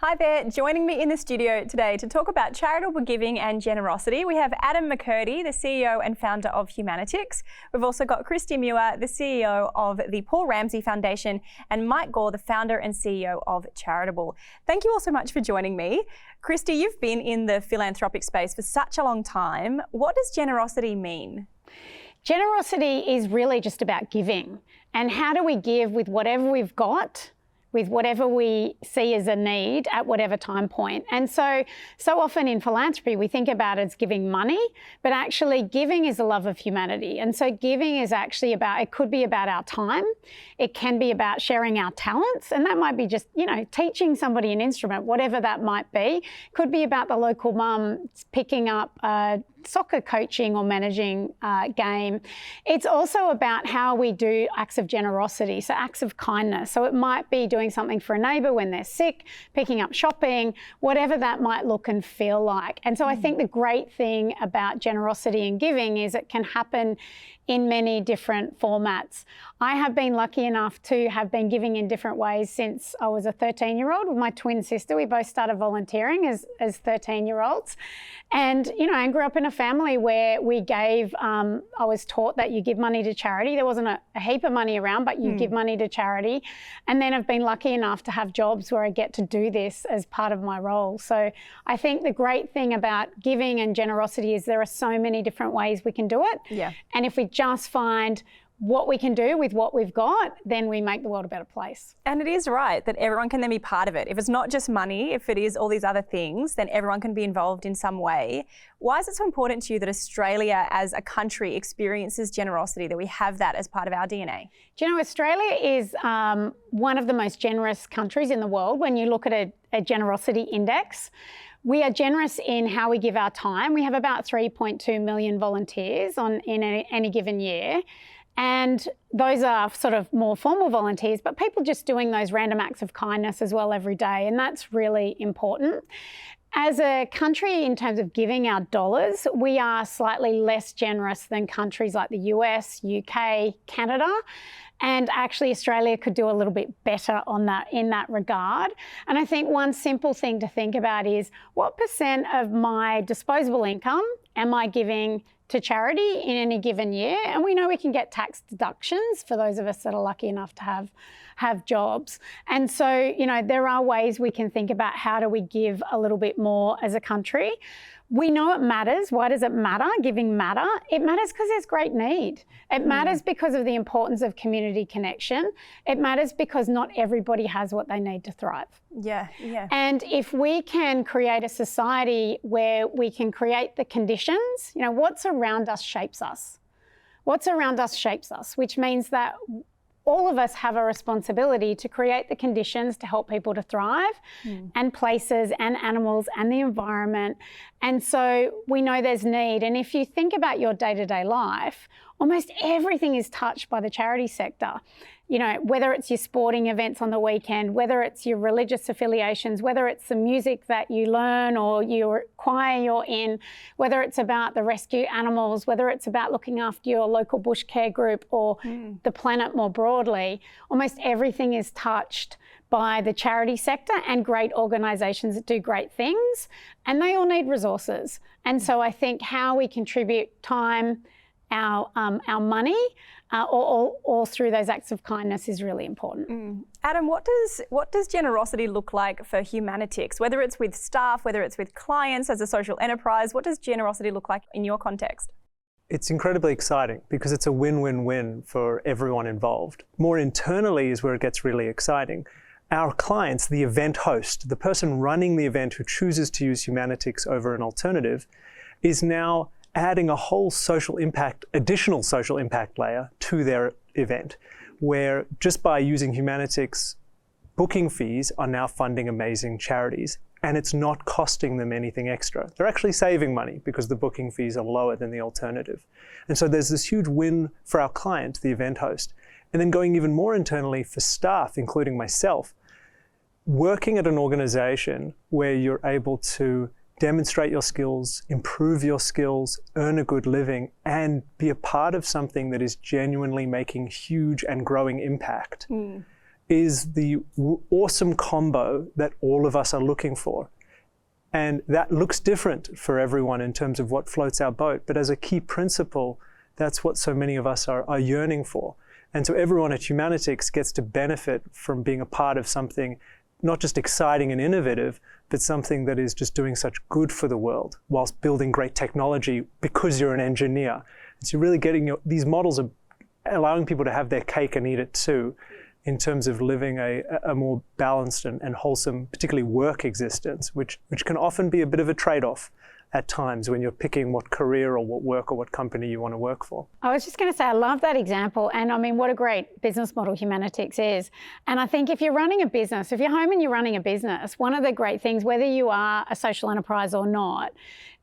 Hi there, joining me in the studio today to talk about charitable giving and generosity, we have Adam McCurdy, the CEO and founder of Humanitix. We've also got Christy Muir, the CEO of the Paul Ramsay Foundation, and Mike Gore, the founder and CEO of Charitable. Thank you all so much for joining me. Christy, you've been in the philanthropic space for such a long time. What does generosity mean? Generosity is really just about giving. And how do we give with whatever we've got, with whatever we see as a need at whatever time point. And so often in philanthropy, we think about it as giving money, but actually giving is a love of humanity. And so giving is actually about, it could be about our time. It can be about sharing our talents. And that might be just, teaching somebody an instrument, whatever that might be. Could be about the local mum picking up soccer coaching or managing game. It's also about how we do acts of generosity, so acts of kindness. So it might be doing something for a neighbour when they're sick, picking up shopping, whatever that might look and feel like. And so I think the great thing about generosity and giving is it can happen in many different formats. I have been lucky enough to have been giving in different ways since I was a 13-year-old with my twin sister. We both started volunteering as 13-year-olds. And, I grew up in a family where we gave, I was taught that you give money to charity. There wasn't a heap of money around, but you give money to charity. And then I've been lucky enough to have jobs where I get to do this as part of my role. So I think the great thing about giving and generosity is there are so many different ways we can do it. Yeah. And if we just find what we can do with what we've got, then we make the world a better place. And it is right that everyone can then be part of it. If it's not just money, if it is all these other things, then everyone can be involved in some way. Why is it so important to you that Australia as a country experiences generosity, that we have that as part of our DNA? Do you know, Australia is one of the most generous countries in the world when you look at a generosity index. We are generous in how we give our time. We have about 3.2 million volunteers in any given year. And those are sort of more formal volunteers, but people just doing those random acts of kindness as well every day. And that's really important. As a country, in terms of giving our dollars, we are slightly less generous than countries like the US, UK, Canada. And actually Australia could do a little bit better in that regard. And I think one simple thing to think about is what % of my disposable income am I giving to charity in any given year? And we know we can get tax deductions for those of us that are lucky enough to have jobs. And so, there are ways we can think about how do we give a little bit more as a country. We know it matters. Why does it matter? Giving matter? It matters because there's great need. It matters because of the importance of community connection. It matters because not everybody has what they need to thrive. Yeah. And if we can create a society where we can create the conditions, what's around us shapes us. What's around us shapes us, which means that all of us have a responsibility to create the conditions to help people to thrive and places and animals and the environment. And so we know there's need. And if you think about your day-to-day life, almost everything is touched by the charity sector. Whether it's your sporting events on the weekend, whether it's your religious affiliations, whether it's the music that you learn or your choir you're in, whether it's about the rescue animals, whether it's about looking after your local bush care group or the planet more broadly, almost everything is touched by the charity sector and great organisations that do great things, and they all need resources. And so I think how we contribute time, our money, all through those acts of kindness is really important. Adam, what does generosity look like for Humanitix? Whether it's with staff, whether it's with clients as a social enterprise, what does generosity look like in your context? It's incredibly exciting because it's a win-win-win for everyone involved. More internally is where it gets really exciting. Our clients, the event host, the person running the event who chooses to use Humanitix over an alternative, is now adding a whole additional social impact layer to their event, where just by using Humanitix, booking fees are now funding amazing charities, and it's not costing them anything extra. They're actually saving money because the booking fees are lower than the alternative. And so there's this huge win for our client, the event host. And then going even more internally for staff, including myself, working at an organization where you're able to demonstrate your skills, improve your skills, earn a good living, and be a part of something that is genuinely making huge and growing impact is the awesome combo that all of us are looking for. And that looks different for everyone in terms of what floats our boat. But as a key principle, that's what so many of us are yearning for. And so everyone at Humanitix gets to benefit from being a part of something not just exciting and innovative, but something that is just doing such good for the world whilst building great technology because you're an engineer. So you're really getting these models are allowing people to have their cake and eat it too, in terms of living a more balanced and wholesome, particularly work existence, which can often be a bit of a trade-off at times when you're picking what career or what work or what company you want to work for. I was just going to say, I love that example. And I mean, what a great business model Humanitix is. And I think if you're running a business, if you're home and you're running a business, one of the great things, whether you are a social enterprise or not,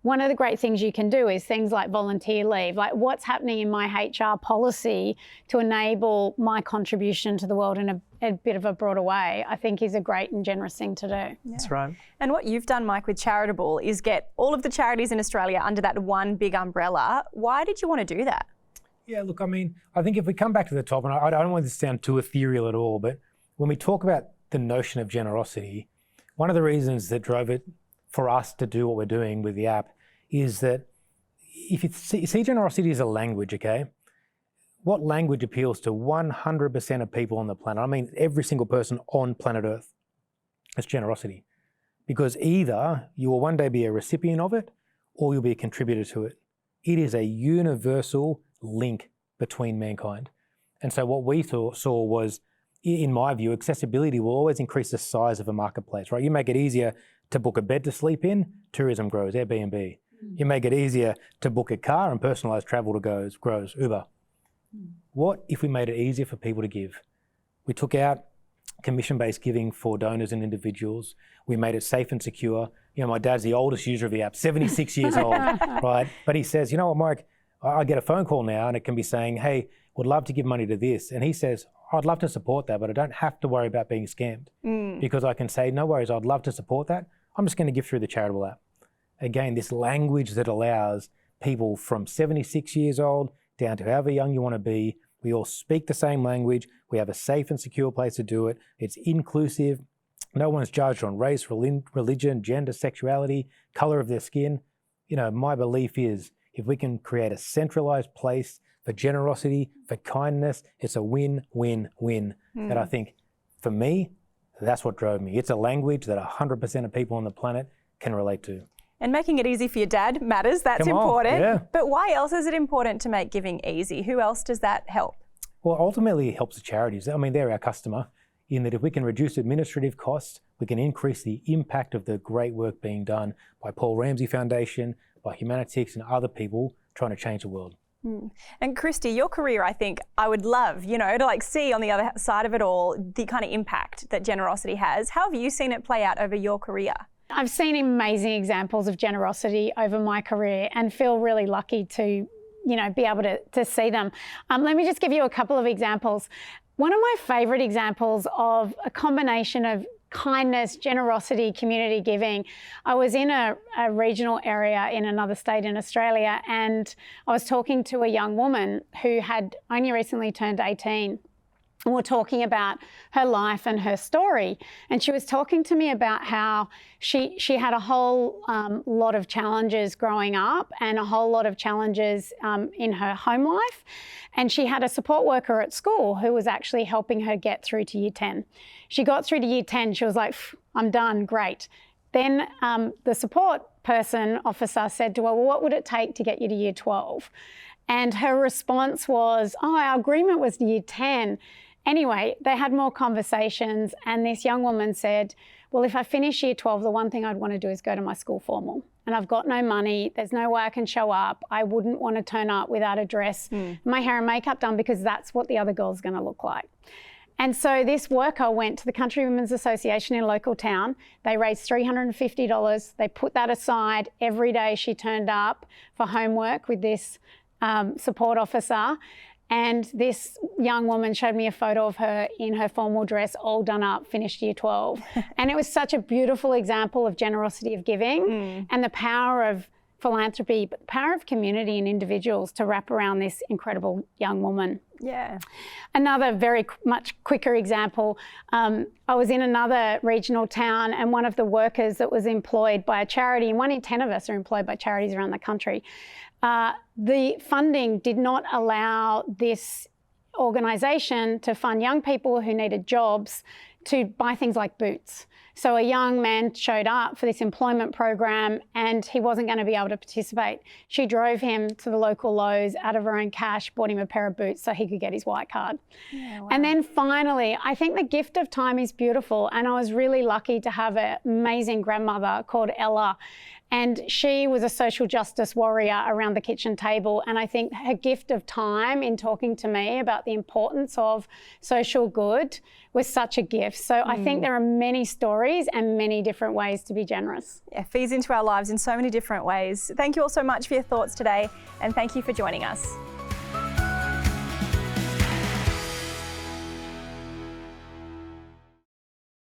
one of the great things you can do is things like volunteer leave, like what's happening in my HR policy to enable my contribution to the world in a bit of a broader way, I think is a great and generous thing to do. Yeah. That's right. And what you've done, Mike, with Charitable is get all of the charities in Australia under that one big umbrella. Why did you want to do that? Yeah, look, I mean, I think if we come back to the top, and I don't want this to sound too ethereal at all, but when we talk about the notion of generosity, one of the reasons that drove it for us to do what we're doing with the app is that if you see generosity as a language, okay? What language appeals to 100% of people on the planet? I mean, every single person on planet Earth. It's generosity. Because either you will one day be a recipient of it or you'll be a contributor to it. It is a universal link between mankind. And so what we saw was, in my view, accessibility will always increase the size of a marketplace, right? You make it easier to book a bed to sleep in, tourism grows, Airbnb. You make it easier to book a car and personalised travel grows, Uber. What if we made it easier for people to give? We took out commission-based giving for donors and individuals. We made it safe and secure. You know, my dad's the oldest user of the app, 76 years old, right? But he says, you know what, Mike, I get a phone call now and it can be saying, hey, would love to give money to this. And he says, I'd love to support that, but I don't have to worry about being scammed because I can say, no worries, I'd love to support that. I'm just going to give through the Charitable app. Again, this language that allows people from 76 years old down to however young you want to be, we all speak the same language. We have a safe and secure place to do it. It's inclusive. No one's judged on race, religion, gender, sexuality, color of their skin. You know, my belief is if we can create a centralized place for generosity, for kindness, it's a win-win-win. And I think, for me, that's what drove me. It's a language that 100% of people on the planet can relate to. And making it easy for your dad matters. That's important. Yeah. But why else is it important to make giving easy? Who else does that help? Well, ultimately, it helps the charities. I mean, they're our customer, in that if we can reduce administrative costs, we can increase the impact of the great work being done by Paul Ramsey Foundation, by Humanitix and other people trying to change the world. And Christy, your career, I think I would love, you know, to like see on the other side of it all, the kind of impact that generosity has. How have you seen it play out over your career? I've seen amazing examples of generosity over my career and feel really lucky to, you know, be able to see them. Let me just give you a couple of examples. One of my favourite examples of a combination of kindness, generosity, community giving. I was in a regional area in another state in Australia, and I was talking to a young woman who had only recently turned 18. And we're talking about her life and her story. And she was talking to me about how she had a whole lot of challenges growing up and a whole lot of challenges in her home life. And she had a support worker at school who was actually helping her get through to year 10. She got through to year 10, she was like, I'm done, great. Then the support person officer said to her, well, what would it take to get you to year 12? And her response was, oh, our agreement was year 10. Anyway, they had more conversations, and this young woman said, well, if I finish year 12, the one thing I'd want to do is go to my school formal. And I've got no money, there's no way I can show up. I wouldn't want to turn up without a dress, my hair and makeup done, because that's what the other girl's going to look like. And so this worker went to the Country Women's Association in local town. They raised $350. They put that aside. Every day she turned up for homework with this support officer. And this young woman showed me a photo of her in her formal dress, all done up, finished year 12. And it was such a beautiful example of generosity of giving and the power of philanthropy, but the power of community and individuals to wrap around this incredible young woman. Yeah. Another very much quicker example, I was in another regional town, and one of the workers that was employed by a charity, and 1 in 10 of us are employed by charities around the country, the funding did not allow this organisation to fund young people who needed jobs to buy things like boots. So a young man showed up for this employment program and he wasn't going to be able to participate. She drove him to the local Lowe's out of her own cash, bought him a pair of boots so he could get his white card. Yeah, wow. And then finally, I think the gift of time is beautiful, and I was really lucky to have an amazing grandmother called Ella. And she was a social justice warrior around the kitchen table. And I think her gift of time in talking to me about the importance of social good was such a gift. So I think there are many stories and many different ways to be generous. Yeah, feeds into our lives in so many different ways. Thank you all so much for your thoughts today, and thank you for joining us.